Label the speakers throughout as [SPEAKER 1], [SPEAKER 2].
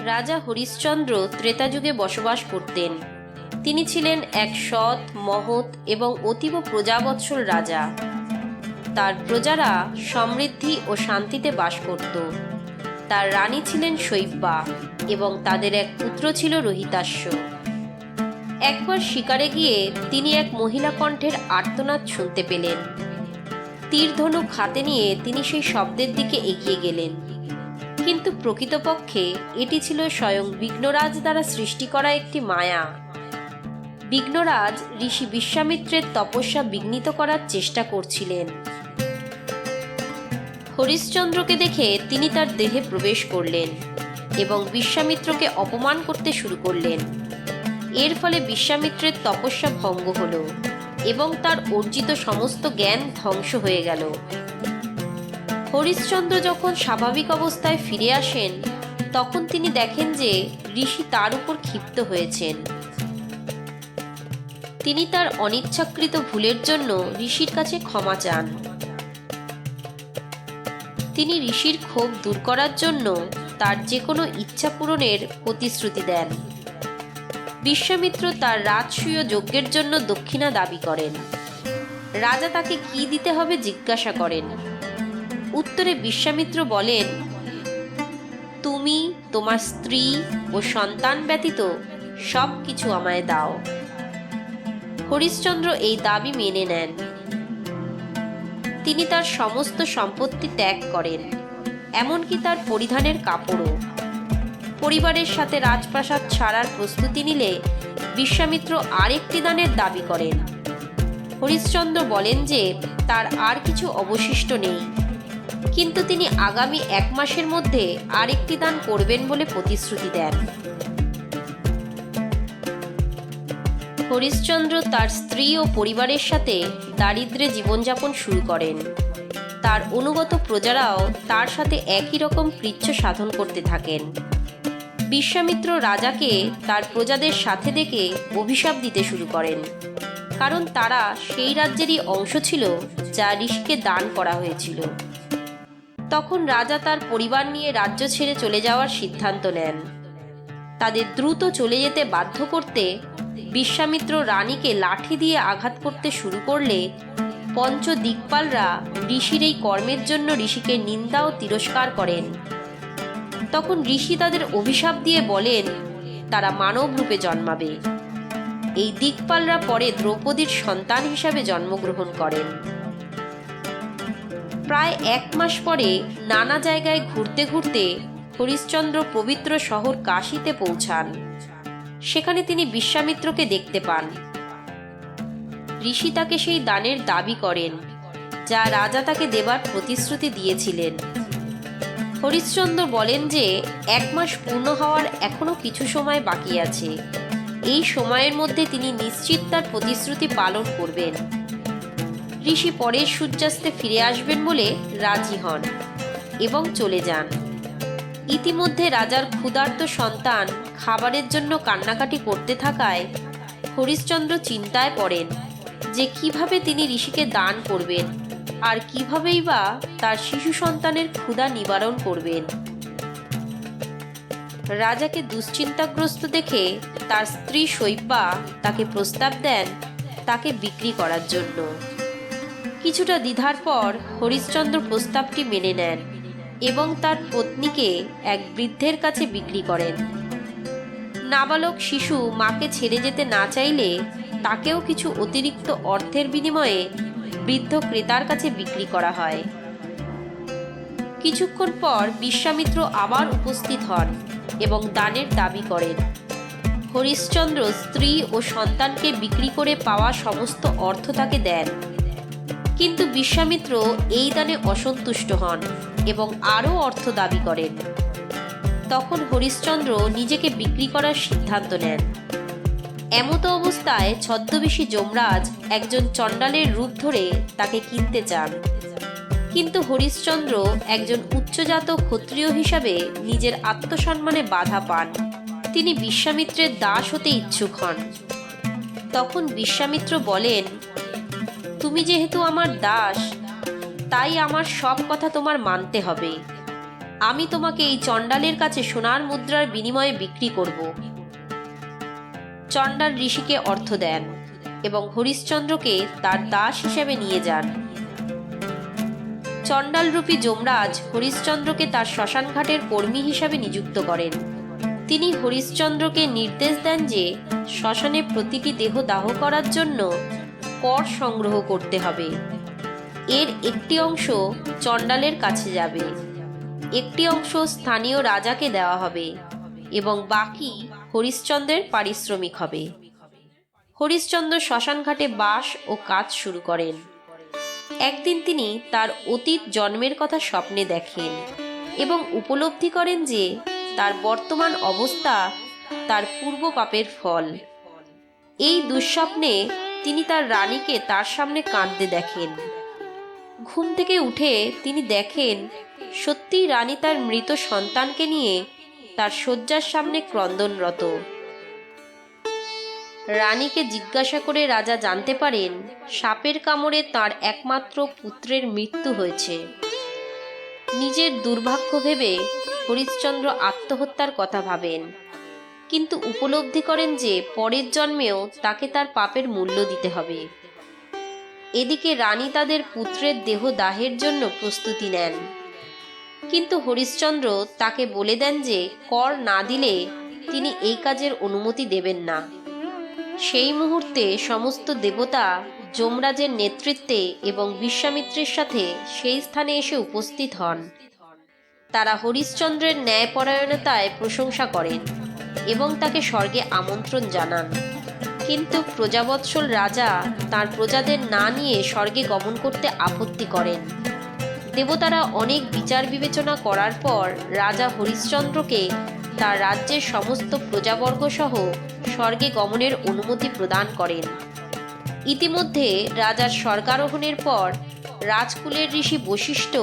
[SPEAKER 1] রাজা হরিশ্চন্দ্র ত্রেতা যুগে বসবাস করতেন। তিনি ছিলেন এক সৎ, মহৎ এবং অতীব প্রজাবৎসল রাজা। তার প্রজারা সমৃদ্ধি ও শান্তিতে বাস করত। তার রানী ছিলেন শৈব্যা এবং তাদের এক পুত্র ছিল রোহিতাশ্ব। একবার শিকারে গিয়ে তিনি এক মহিলা কণ্ঠের আর্তনাদ শুনতে পেলেন। তীর ধনুক হাতে নিয়ে তিনি সেই শব্দের দিকে এগিয়ে গেলেন, কিন্তু প্রকৃতপক্ষে এটি ছিল স্বয়ং বিঘ্নরাজ দ্বারা সৃষ্টি করা একটি মায়া। বিঘ্নরাজ ঋষি বিশ্বামিত্রের তপস্যা বিঘ্নিত করার চেষ্টা করছিলেন। হরিশ্চন্দ্রকে দেখে তিনি তার দেহে প্রবেশ করলেন এবং বিশ্বামিত্রকে অপমান করতে শুরু করলেন। এর ফলে বিশ্বামিত্রের তপস্যা ভঙ্গ হল এবং তার অর্জিত সমস্ত জ্ঞান ধ্বংস হয়ে গেল। হরিশ্চন্দ্র যখন স্বাভাবিক অবস্থায় ফিরে আসেন, তখন তিনি দেখেন যে ঋষি তার উপর ক্ষিপ্ত হয়েছেন। তিনি তার অনিচ্ছাকৃত ভুলের জন্য ঋষির কাছে ক্ষমা চান। তিনি ঋষির ক্ষোভ দূর করার জন্য তার যে কোনো ইচ্ছা পূরণের প্রতিশ্রুতি দেন। বিশ্বামিত্র তার রাজসূয় যজ্ঞের জন্য দক্ষিণা দাবি করেন। রাজা তাকে কি দিতে হবে জিজ্ঞাসা করেন। উত্তরে বিশ্বামিত্র বলেন, তুমি, তোমার স্ত্রী ও সন্তান ব্যতীত সব কিছু আমায় দাও। হরিশ্চন্দ্র এই দাবি মেনে নেন। তিনি তার সমস্ত সম্পত্তি ত্যাগ করেন, এমনকি তার পরিধানের কাপড়ও। পরিবারের সাথে রাজপ্রাসাদ ছাড়ার প্রস্তুতি নিলে বিশ্বামিত্র আরেকটি দানের দাবি করেন। হরিশ্চন্দ্র বলেন যে তার আর কিছু অবশিষ্ট নেই, কিন্তু তিনি আগামী 1 মাসের মধ্যে আরেকটি দান করবেন বলে প্রতিশ্রুতি দেন। হরিশ্চন্দ্র তার স্ত্রী ও পরিবারের সাথে দারিদ্র্যে জীবনযাপন শুরু করেন। তার অনুগত প্রজারাও তার সাথে একই রকম কৃচ্ছ সাধন করতে থাকেন। বিশ্বামিত্র রাজাকে তার প্রজাদের সাথে দেখে অভিশাপ দিতে শুরু করেন, কারণ তারা সেই রাজ্যেরই অংশ ছিল যা ঋষিকে দান করা হয়েছিল। তখন রাজা তার পরিবার নিয়ে রাজ্য ছেড়ে চলে যাওয়ার সিদ্ধান্ত নেন। তাদের দ্রুত চলে যেতে বাধ্য করতে বিশ্বামিত্র রানীকে লাঠি দিয়ে আঘাত করতে শুরু করলে পঞ্চদিক্পালরা ঋষির এই কর্মের জন্য ঋষিকে নিন্দা ও তিরস্কার করেন। তখন ঋষি তাদের অভিশাপ দিয়ে বলেন তারা মানব রূপে জন্মাবে। এই দিক্পালরা পরে দ্রৌপদীর সন্তান হিসাবে জন্মগ্রহণ করেন। প্রায় 1 মাস পরে নানা জায়গায় ঘুরতে ঘুরতে হরিশ্চন্দ্র পবিত্র শহর কাশীতে পৌঁছান। সেখানে তিনি বিশ্বামিত্রকে দেখতে পান। ঋষি তাকে সেই দানের দাবি করেন যা রাজা তাকে দেবার প্রতিশ্রুতি দিয়েছিলেন। হরিশ্চন্দ্র বলেন যে 1 মাস পূর্ণ হওয়ার এখনো কিছু সময় বাকি আছে। এই সময়ের মধ্যে তিনি নিশ্চিত তার প্রতিশ্রুতি পালন করবেন। ঋষি পরের সূর্যাস্তে ফিরে আসবেন বলে রাজি হন এবং চলে যান। ইতিমধ্যে রাজার ক্ষুধার্ত সন্তান খাবারের জন্য কান্নাকাটি করতে থাকায় হরিশ্চন্দ্র চিন্তায় পড়েন যে কিভাবে তিনি ঋষিকে দান করবেন আর কিভাবেই বা তার শিশু সন্তানের ক্ষুধা নিবারণ করবেন। রাজাকে দুশ্চিন্তাগ্রস্ত দেখে তার স্ত্রী শৈব্যা তাকে প্রস্তাব দেন তাকে বিক্রি করার জন্য। কিছুটা দ্বিধার পর হরিশ্চন্দ্র প্রস্তাবটি মেনে নেন এবং তার পত্নীকে এক বৃদ্ধের কাছে বিক্রি করেন। নাবালক শিশু মাকে ছেড়ে যেতে না চাইলে তাকেও কিছু অতিরিক্ত অর্থের বিনিময়ে বৃদ্ধ ক্রেতার কাছে বিক্রি করা হয়। কিছুক্ষণ পর বিশ্বামিত্র আবার উপস্থিত হন এবং দানের দাবি করেন। হরিশ্চন্দ্র স্ত্রী ও সন্তানকে বিক্রি করে পাওয়া সমস্ত অর্থ তাকে দেন, কিন্তু বিশ্বামিত্র এই দানে অসন্তুষ্ট হন এবং আরও অর্থ দাবি করেন। তখন হরিশ্চন্দ্র নিজেকে বিক্রি করার সিদ্ধান্ত নেন। এমতো অবস্থায় ছদ্মবেশী যমরাজ একজন চণ্ডালের রূপ ধরে তাকে কিনতে চান, কিন্তু হরিশ্চন্দ্র একজন উচ্চজাত ক্ষত্রিয় হিসাবে নিজের আত্মসম্মানে বাধা পান। তিনি বিশ্বামিত্রের দাস হতে ইচ্ছুক হন। তখন বিশ্বামিত্র বলেন, তুমি যেহেতু আমার দাস, তাই আমার সব কথা তোমার মানতে হবে। আমি তোমাকে এই চণ্ডালের কাছে সোনার মুদ্রার বিনিময়ে বিক্রি করব। চণ্ডাল ঋষিকে অর্থ দেন এবং হরিশ্চন্দ্রকে তার দাস হিসেবে নিয়ে যান। চণ্ডালরূপী যমরাজ হরিশ্চন্দ্রকে তার শ্মশানঘাটের কর্মী হিসাবে নিযুক্ত করেন। তিনি হরিশ্চন্দ্রকে নির্দেশ দেন যে শ্মশানে প্রতিটি দেহ দাহ করার জন্য কর সংগ্রহ করতে হবে। এর একটি অংশ চণ্ডালের কাছে যাবে, একটি অংশ স্থানীয় রাজাকে দেওয়া হবে এবং বাকি হরিশ্চন্দ্রের পারিশ্রমিক হবে। হরিশ্চন্দ্র শ্মশানঘাটে বাস ও কাজ শুরু করেন। একদিন তিনি তার অতীত জন্মের কথা স্বপ্নে দেখেন এবং উপলব্ধি করেন যে তার বর্তমান অবস্থা তার পূর্ব পাপের ফল। এই দুঃস্বপ্নে তিনি তার রানীকে তার সামনে কাঁদতে দেখেন। ঘুম থেকে উঠে তিনি দেখেন সত্যিই রানী তার মৃত সন্তানকে নিয়ে তার শয্যার সামনে ক্রন্দনরত। রানীকে জিজ্ঞাসা করে রাজা জানতে পারেন সাপের কামড়ে তার একমাত্র পুত্রের মৃত্যু হয়েছে। নিজের দুর্ভাগ্য ভেবে হরিশ্চন্দ্র আত্মহত্যার কথা ভাবেন, কিন্তু উপলব্ধি করেন যে পরের জন্মেও তাকে তার পাপের মূল্য দিতে হবে। এদিকে রানী তাদের পুত্রের দেহ দাহের জন্য প্রস্তুতি নেন, কিন্তু হরিশ্চন্দ্র তাকে বলে দেন যে কর না দিলে তিনি এই কাজের অনুমতি দেবেন না। সেই মুহূর্তে সমস্ত দেবতা যমরাজের নেতৃত্বে এবং বিশ্বামিত্রের সাথে সেই স্থানে এসে উপস্থিত হন। তারা হরিশ্চন্দ্রের ন্যায়পরায়ণতায় প্রশংসা করেন এবং তাকে স্বর্গে আমন্ত্রণ জানান, কিন্তু প্রজাবৎসল রাজা তার প্রজাদের না নিয়ে স্বর্গে গমন করতে আপত্তি করেন। দেবতারা অনেক বিচার বিবেচনা করার পর রাজা হরিশ্চন্দ্রকে তার রাজ্যের সমস্ত প্রজাবর্গ সহ স্বর্গে গমনের অনুমতি প্রদান করেন। ইতিমধ্যে রাজার স্বর্গারোহণের পর রাজকুলের ঋষি বশিষ্ঠ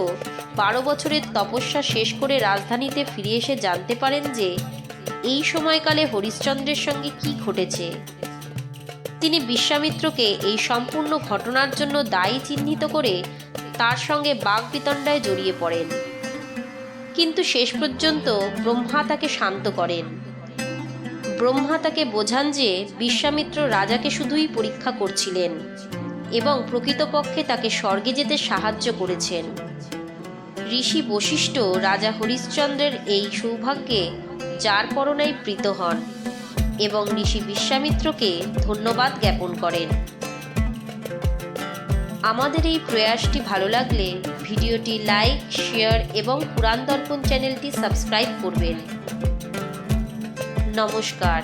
[SPEAKER 1] 12 বছরের তপস্যা শেষ করে রাজধানীতে ফিরে এসে জানতে পারেন যে এই সময়কালে হরিশ্চন্দ্রের সঙ্গে কি ঘটেছে। তিনি বিশ্বামিত্রকে এই সম্পূর্ণ ঘটনার জন্য দায়ী চিহ্নিত করে তার সঙ্গে বাগবিতণ্ডায় জড়িয়ে পড়েন, কিন্তু শেষ পর্যন্ত ব্রহ্মা তাকে শান্ত করেন। ব্রহ্মা তাকে বোঝান যে বিশ্বামিত্র রাজাকে শুধুই পরীক্ষা করছিলেন এবং প্রকৃতপক্ষে তাকে স্বর্গে যেতে সাহায্য করেছেন। ঋষি বশিষ্ঠ রাজা হরিশ্চন্দ্রের এই সৌভাগ্যে যার পরনায় প্রীত হন এবং ঋষি বিশ্বামিত্রকে ধন্যবাদ জ্ঞাপন করেন। আমাদের এই প্রয়াসটি ভালো লাগলে ভিডিওটি লাইক, শেয়ার এবং পুরাণ দর্পণ চ্যানেলটি সাবস্ক্রাইব করবেন। নমস্কার।